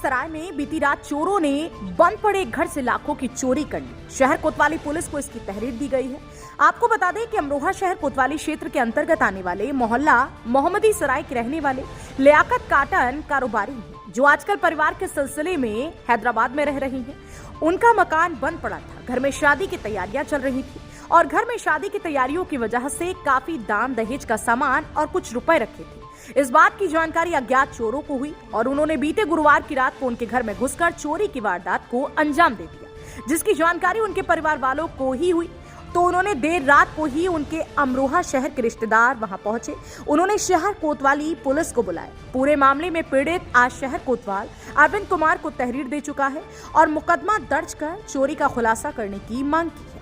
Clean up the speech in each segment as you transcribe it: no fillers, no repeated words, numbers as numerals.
सराय में बीती रात चोरों ने बंद पड़े एक घर से लाखों की चोरी कर ली। शहर कोतवाली पुलिस को इसकी तहरीर दी गई है। आपको बता दें कि अमरोहा शहर कोतवाली क्षेत्र के अंतर्गत आने वाले मोहल्ला मोहम्मदी सराय के रहने वाले लियाकत काटन कारोबारी हैं, जो आजकल परिवार के सिलसिले में हैदराबाद में रह रही हैं। उनका मकान बंद पड़ा था। घर में शादी की तैयारियां चल रही थी और घर में शादी की तैयारियों की वजह से काफी दान दहेज का सामान और कुछ रुपए रखे थे। इस बात की जानकारी अज्ञात चोरों को हुई और उन्होंने बीते गुरुवार की रात को उनके घर में घुसकर चोरी की वारदात को अंजाम दे दिया, जिसकी जानकारी उनके परिवार वालों को ही हुई तो उन्होंने देर रात को ही उनके अमरोहा शहर के रिश्तेदार वहां पहुंचे। उन्होंने शहर कोतवाली पुलिस को बुलाया। पूरे मामले में पीड़ित आज शहर कोतवाल अरविंद कुमार को तहरीर दे चुका है और मुकदमा दर्ज कर चोरी का खुलासा करने की मांग की है।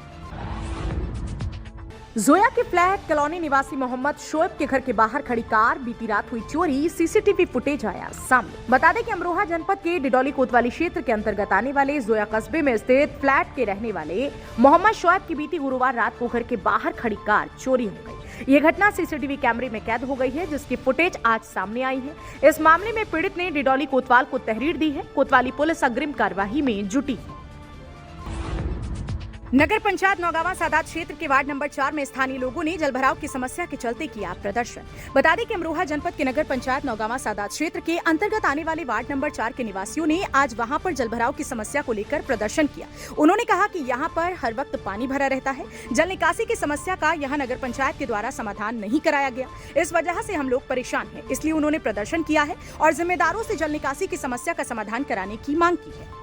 जोया के फ्लैट कॉलोनी निवासी मोहम्मद शोएब के घर के बाहर खड़ी कार बीती रात हुई चोरी सीसीटीवी फुटेज आया सामने। बता दें कि अमरोहा जनपद के डिडौली कोतवाली क्षेत्र के अंतर्गत आने वाले जोया कस्बे में स्थित फ्लैट के रहने वाले मोहम्मद शोएब की बीती गुरुवार रात को घर के बाहर खड़ी कार चोरी हो गई। ये घटना सीसीटीवी कैमरे में कैद हो गई है, जिसकी फुटेज आज सामने आई है। इस मामले में पीड़ित ने डिडौली कोतवाल को तहरीर दी है। कोतवाली पुलिस अग्रिम कार्यवाही में जुटी है। नगर पंचायत नौगावा सादात क्षेत्र के वार्ड नंबर 4 में स्थानीय लोगों ने जलभराव की समस्या के चलते किया प्रदर्शन। बता दें कि अमरोहा जनपद के नगर पंचायत नौगावा सादात क्षेत्र के अंतर्गत आने वाले वार्ड नंबर 4 के निवासियों ने आज वहां पर जलभराव की समस्या को लेकर प्रदर्शन किया। उन्होंने कहा कि यहां पर हर वक्त पानी भरा रहता है। जल निकासी की समस्या का यहां नगर पंचायत के द्वारा समाधान नहीं कराया गया। इस वजह से हम लोग परेशान हैं, इसलिए उन्होंने प्रदर्शन किया है और जिम्मेदारों से जल निकासी की समस्या का समाधान कराने की मांग की है।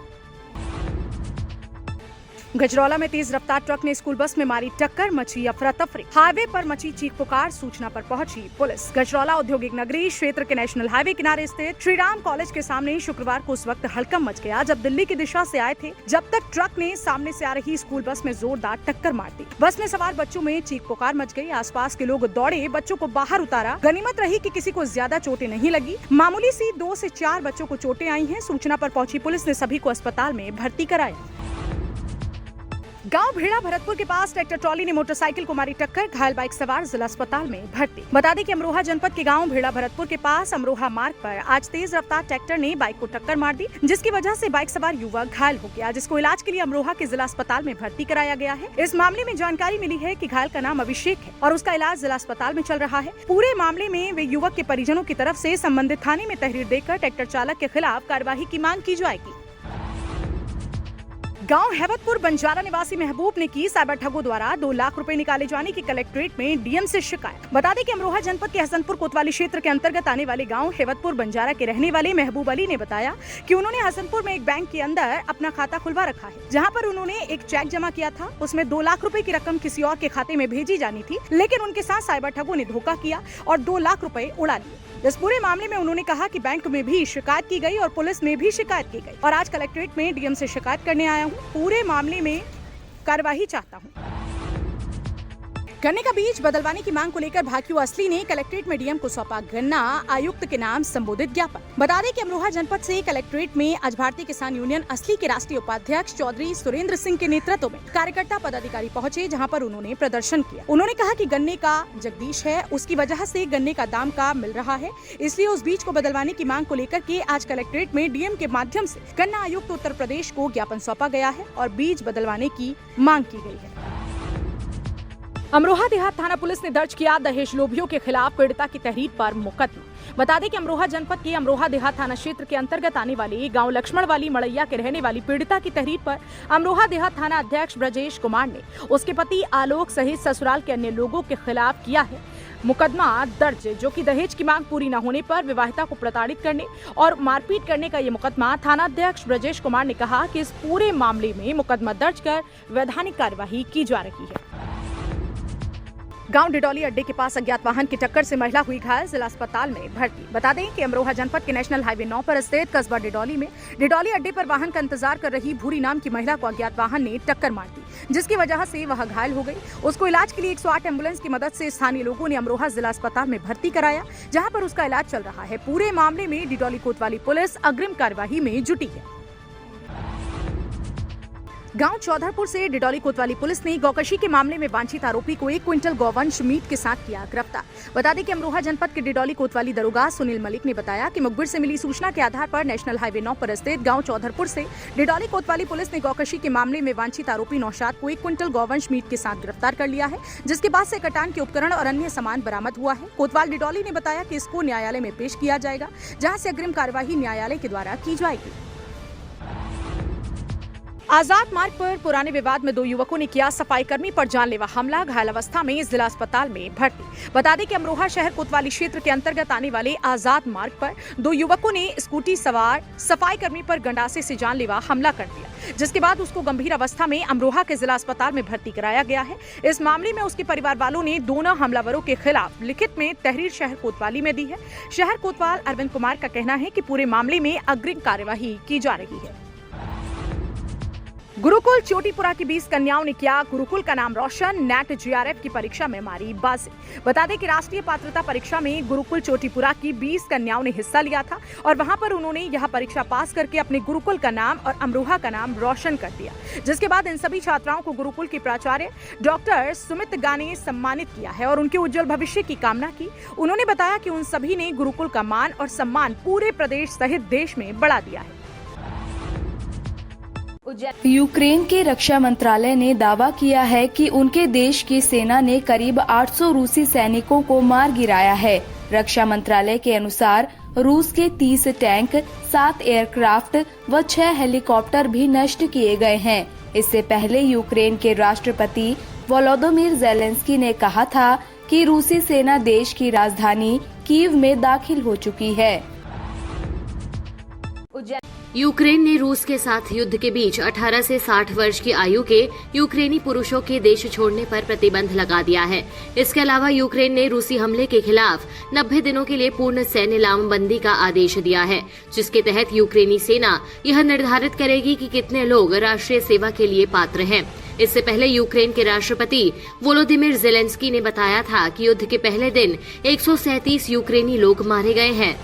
गजरौला में तेज रफ्तार ट्रक ने स्कूल बस में मारी टक्कर, मची अफरा तफरी। हाईवे पर मची चीख पुकार, सूचना पर पहुंची पुलिस। गजरौला औद्योगिक नगरी क्षेत्र के नेशनल हाईवे किनारे स्थित श्री राम कॉलेज के सामने शुक्रवार को उस वक्त हड़कंप मच गया जब दिल्ली की दिशा से आए थे, जब तक ट्रक ने सामने से आ रही स्कूल बस में जोरदार टक्कर मार दी। बस में सवार बच्चों में चीख पुकार मच गई। आसपास के लोग दौड़े, बच्चों को बाहर उतारा। गनीमत रही कि किसी को ज्यादा चोटें नहीं लगी। मामूली सी 2 से 4 बच्चों को चोटें आई हैं। सूचना पर पहुंची पुलिस ने सभी को अस्पताल में भर्ती कराया। गांव भेड़ा भरतपुर के पास ट्रैक्टर ट्रॉली ने मोटरसाइकिल को मारी टक्कर, घायल बाइक सवार जिला अस्पताल में भर्ती। बता दें कि अमरोहा जनपद के गांव भेड़ा भरतपुर के पास अमरोहा मार्ग पर आज तेज रफ्तार ट्रैक्टर ने बाइक को टक्कर मार दी, जिसकी वजह से बाइक सवार युवक घायल हो गया, जिसको इलाज के लिए अमरोहा के जिला अस्पताल में भर्ती कराया गया है। इस मामले में जानकारी मिली है कि घायल का नाम अभिषेक है और उसका इलाज जिला अस्पताल में चल रहा है। पूरे मामले में वे युवक के परिजनों की तरफ से संबंधित थाने में तहरीर देकर ट्रैक्टर चालक के खिलाफ कार्यवाही की मांग की जाएगी। गांव हेवतपुर बंजारा निवासी महबूब ने की साइबर ठगों द्वारा 2 लाख रुपए निकाले जाने की कलेक्ट्रेट में डीएम से शिकायत। बता दें कि अमरोहा जनपद के हसनपुर कोतवाली क्षेत्र के अंतर्गत आने वाले गांव हेवतपुर बंजारा के रहने वाले महबूब अली ने बताया कि उन्होंने हसनपुर में एक बैंक के अंदर अपना खाता खुलवा रखा है, जहां पर उन्होंने एक चेक जमा किया था। उसमें 2 लाख रुपए की रकम किसी और के खाते में भेजी जानी थी, लेकिन उनके साथ साइबर ठगों ने धोखा किया और 2 लाख रुपए उड़ा लिए। इस पूरे मामले में उन्होंने कहा कि बैंक में भी शिकायत की गई और पुलिस में भी शिकायत की गई और आज कलेक्ट्रेट में डीएम से शिकायत करने आया हूँ। पूरे मामले में कार्यवाही चाहता हूँ। गन्ने का बीज बदलवाने की मांग को लेकर भाकियू असली ने कलेक्ट्रेट में डीएम को सौंपा गन्ना आयुक्त के नाम संबोधित ज्ञापन। बता दें कि अमरोहा जनपद से कलेक्ट्रेट में आज भारतीय किसान यूनियन असली के राष्ट्रीय उपाध्यक्ष चौधरी सुरेंद्र सिंह के नेतृत्व में कार्यकर्ता पदाधिकारी पहुंचे, जहां पर उन्होंने प्रदर्शन किया। उन्होंने कहा कि गन्ने का जगदीश है, उसकी वजह से गन्ने का दाम का मिल रहा है, इसलिए उस बीज को बदलवाने की मांग को लेकर के आज कलेक्ट्रेट में डीएम के माध्यम से गन्ना आयुक्त उत्तर प्रदेश को ज्ञापन सौंपा गया है और बीज बदलवाने की मांग की गई है। अमरोहा देहात थाना पुलिस ने दर्ज किया दहेज लोभियों के खिलाफ पीड़िता की तहरीर पर मुकदमा। बता दें कि अमरोहा जनपद के अमरोहा देहात थाना क्षेत्र के अंतर्गत आने वाले गांव लक्ष्मण वाली मड़ैया के रहने वाली पीड़िता की तहरीर पर अमरोहा देहात थाना अध्यक्ष ब्रजेश कुमार ने उसके पति आलोक सहित ससुराल के अन्य लोगों के खिलाफ किया है मुकदमा दर्ज, जो कि दहेज की मांग पूरी न होने पर विवाहिता को प्रताड़ित करने और मारपीट करने का ये मुकदमा। थाना अध्यक्ष ब्रजेश कुमार ने कहा कि इस पूरे मामले में मुकदमा दर्ज कर वैधानिक कार्यवाही की जा रही है। गांव डिडौली अड्डे के पास अज्ञात वाहन की टक्कर से महिला हुई घायल, जिला अस्पताल में भर्ती। बता दें कि अमरोहा जनपद के नेशनल हाईवे 9 पर स्थित कस्बा डिडौली में डिडौली अड्डे पर वाहन का इंतजार कर रही भूरी नाम की महिला को अज्ञात वाहन ने टक्कर मार दी, जिसकी वजह से वह घायल हो गई। उसको इलाज के लिए 108 एम्बुलेंस की मदद से स्थानीय लोगों ने अमरोहा जिला अस्पताल में भर्ती कराया, जहाँ पर उसका इलाज चल रहा है। पूरे मामले में डिडौली कोतवाली पुलिस अग्रिम कार्यवाही में जुटी है। गांव चौधरपुर से डिडौली कोतवाली पुलिस ने गौकशी के मामले में वांछित आरोपी को 1 क्विंटल गौवंश मीट के साथ किया गिरफ्तार। बता दें कि अमरोहा जनपद के डिडौली कोतवाली दरोगा सुनील मलिक ने बताया कि मुखबिर से मिली सूचना के आधार पर नेशनल हाईवे 9 पर स्थित गांव चौधरपुर से डिडौली कोतवाली पुलिस ने गौकशी के मामले में वांछित आरोपी नौशाद को 1 क्विंटल गौवंश मीट के साथ गिरफ्तार कर लिया है, जिसके बाद से कटान के उपकरण और अन्य सामान बरामद हुआ है। कोतवाल डिडौली ने बताया कि इसको न्यायालय में पेश किया जाएगा, जहाँ से अग्रिम कार्यवाही न्यायालय के द्वारा की जाएगी। आजाद मार्ग पर पुराने विवाद में 2 युवकों ने किया सफाई कर्मी पर जानलेवा हमला, घायल अवस्था में जिला अस्पताल में भर्ती। बता दें कि अमरोहा शहर कोतवाली क्षेत्र के अंतर्गत आने वाले आजाद मार्ग पर 2 युवकों ने स्कूटी सवार सफाई कर्मी पर गंडासे से जानलेवा हमला कर दिया, जिसके बाद उसको गंभीर अवस्था में अमरोहा के जिला अस्पताल में भर्ती कराया गया है। इस मामले में उसके परिवार वालों ने दोनों हमलावरों के खिलाफ लिखित में तहरीर शहर कोतवाली में दी है। शहर कोतवाल अरविंद कुमार का कहना है कि पूरे मामले में अग्रिम कार्यवाही की जा रही है। गुरुकुल चोटीपुरा की 20 कन्याओं ने किया गुरुकुल का नाम रोशन, नेट जीआरएफ की परीक्षा में मारी बाजी। बता दें कि राष्ट्रीय पात्रता परीक्षा में गुरुकुल चोटीपुरा की 20 कन्याओं ने हिस्सा लिया था और वहां पर उन्होंने यह परीक्षा पास करके अपने गुरुकुल का नाम और अमरोहा का नाम रोशन कर दिया, जिसके बाद इन सभी छात्राओं को गुरुकुल के प्राचार्य डॉक्टर सुमित गा ने सम्मानित किया है और उनके उज्जवल भविष्य की कामना की। उन्होंने बताया कि उन सभी ने गुरुकुल का मान और सम्मान पूरे प्रदेश सहित देश में बढ़ा दिया है। यूक्रेन के रक्षा मंत्रालय ने दावा किया है कि उनके देश की सेना ने करीब 800 रूसी सैनिकों को मार गिराया है। रक्षा मंत्रालय के अनुसार रूस के 30 टैंक, 7 एयरक्राफ्ट व 6 हेलीकॉप्टर भी नष्ट किए गए हैं। इससे पहले यूक्रेन के राष्ट्रपति वोलोदिमीर ज़ेलेंस्की ने कहा था कि रूसी सेना देश की राजधानी कीव में दाखिल हो चुकी है। यूक्रेन ने रूस के साथ युद्ध के बीच 18 से 60 वर्ष की आयु के यूक्रेनी पुरुषों के देश छोड़ने पर प्रतिबंध लगा दिया है। इसके अलावा यूक्रेन ने रूसी हमले के खिलाफ 90 दिनों के लिए पूर्ण सैन्य लामबंदी का आदेश दिया है, जिसके तहत यूक्रेनी सेना यह निर्धारित करेगी कि कितने लोग राष्ट्रीय सेवा के लिए पात्र हैं। इससे पहले यूक्रेन के राष्ट्रपति वोलोदिमीर ज़ेलेंस्की ने बताया था कि युद्ध के पहले दिन 137 यूक्रेनी लोग मारे गए हैं।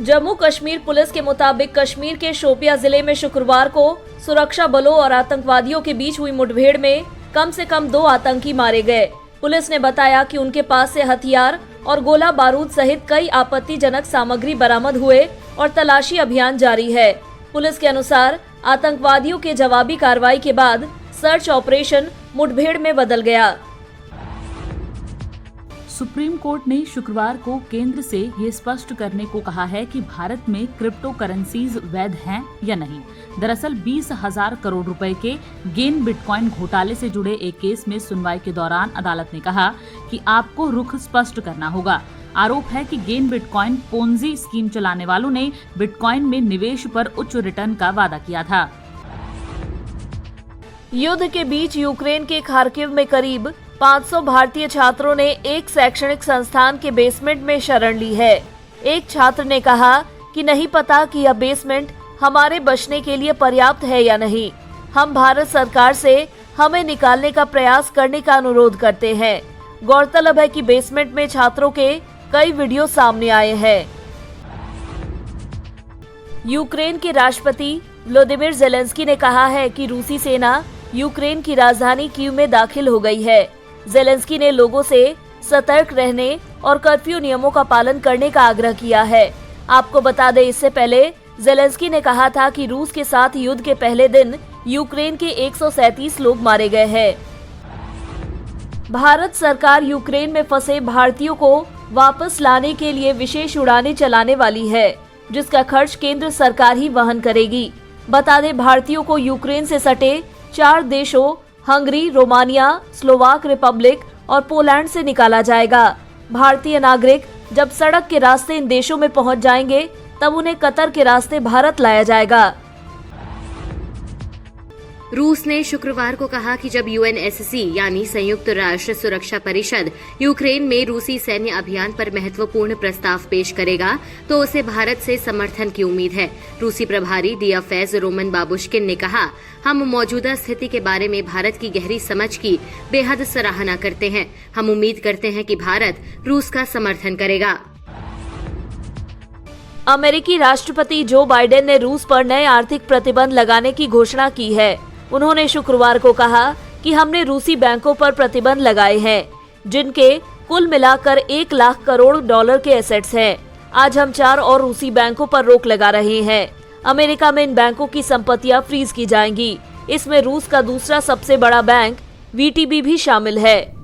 जम्मू कश्मीर पुलिस के मुताबिक कश्मीर के शोपिया जिले में शुक्रवार को सुरक्षा बलों और आतंकवादियों के बीच हुई मुठभेड़ में कम से कम 2 आतंकी मारे गए। पुलिस ने बताया कि उनके पास से हथियार और गोला बारूद सहित कई आपत्तिजनक सामग्री बरामद हुए और तलाशी अभियान जारी है। पुलिस के अनुसार आतंकवादियों के जवाबी कार्रवाई के बाद सर्च ऑपरेशन मुठभेड़ में बदल गया। सुप्रीम कोर्ट ने शुक्रवार को केंद्र से ये स्पष्ट करने को कहा है कि भारत में क्रिप्टो करेंसीज वैध हैं या नहीं। दरअसल 20,000 करोड़ रुपए के गेन बिटकॉइन घोटाले से जुड़े एक केस में सुनवाई के दौरान अदालत ने कहा कि आपको रुख स्पष्ट करना होगा। आरोप है कि गेन बिटकॉइन पोंजी स्कीम चलाने वालों ने बिटकॉइन में निवेश पर उच्च रिटर्न का वादा किया था। युद्ध के बीच यूक्रेन के खार्किव में करीब 500 भारतीय छात्रों ने एक शैक्षणिक संस्थान के बेसमेंट में शरण ली है। एक छात्र ने कहा कि नहीं पता कि यह बेसमेंट हमारे बचने के लिए पर्याप्त है या नहीं। हम भारत सरकार से हमें निकालने का प्रयास करने का अनुरोध करते हैं। गौरतलब है कि बेसमेंट में छात्रों के कई वीडियो सामने आए हैं। यूक्रेन के राष्ट्रपति वोलोदिमीर ज़ेलेंस्की ने कहा है कि रूसी सेना यूक्रेन की राजधानी कीव में दाखिल हो गई है। ज़ेलेंस्की ने लोगों से सतर्क रहने और कर्फ्यू नियमों का पालन करने का आग्रह किया है। आपको बता दें, इससे पहले ज़ेलेंस्की ने कहा था कि रूस के साथ युद्ध के पहले दिन यूक्रेन के 137 लोग मारे गए हैं। भारत सरकार यूक्रेन में फंसे भारतीयों को वापस लाने के लिए विशेष उड़ानें चलाने वाली है, जिसका खर्च केंद्र सरकार ही वहन करेगी। बता दें, भारतीयों को यूक्रेन से सटे 4 देशों हंगरी, रोमानिया, स्लोवाक रिपब्लिक और पोलैंड से निकाला जाएगा। भारतीय नागरिक जब सड़क के रास्ते इन देशों में पहुंच जाएंगे, तब उन्हें कतर के रास्ते भारत लाया जाएगा। रूस ने शुक्रवार को कहा कि जब यूएनएससी यानी संयुक्त राष्ट्र सुरक्षा परिषद यूक्रेन में रूसी सैन्य अभियान पर महत्वपूर्ण प्रस्ताव पेश करेगा तो उसे भारत से समर्थन की उम्मीद है। रूसी प्रभारी डीएफएस रोमन बाबुश्किन ने कहा, हम मौजूदा स्थिति के बारे में भारत की गहरी समझ की बेहद सराहना करते हैं। हम उम्मीद करते हैं कि भारत रूस का समर्थन करेगा। अमेरिकी राष्ट्रपति जो बाइडेन ने रूस पर नए आर्थिक प्रतिबंध लगाने की घोषणा की है। उन्होंने शुक्रवार को कहा कि हमने रूसी बैंकों पर प्रतिबंध लगाए हैं, जिनके कुल मिलाकर 1 लाख करोड़ डॉलर के एसेट्स हैं। आज हम 4 और रूसी बैंकों पर रोक लगा रहे हैं। अमेरिका में इन बैंकों की संपत्तियां फ्रीज की जाएंगी। इसमें रूस का दूसरा सबसे बड़ा बैंक VTB भी शामिल है।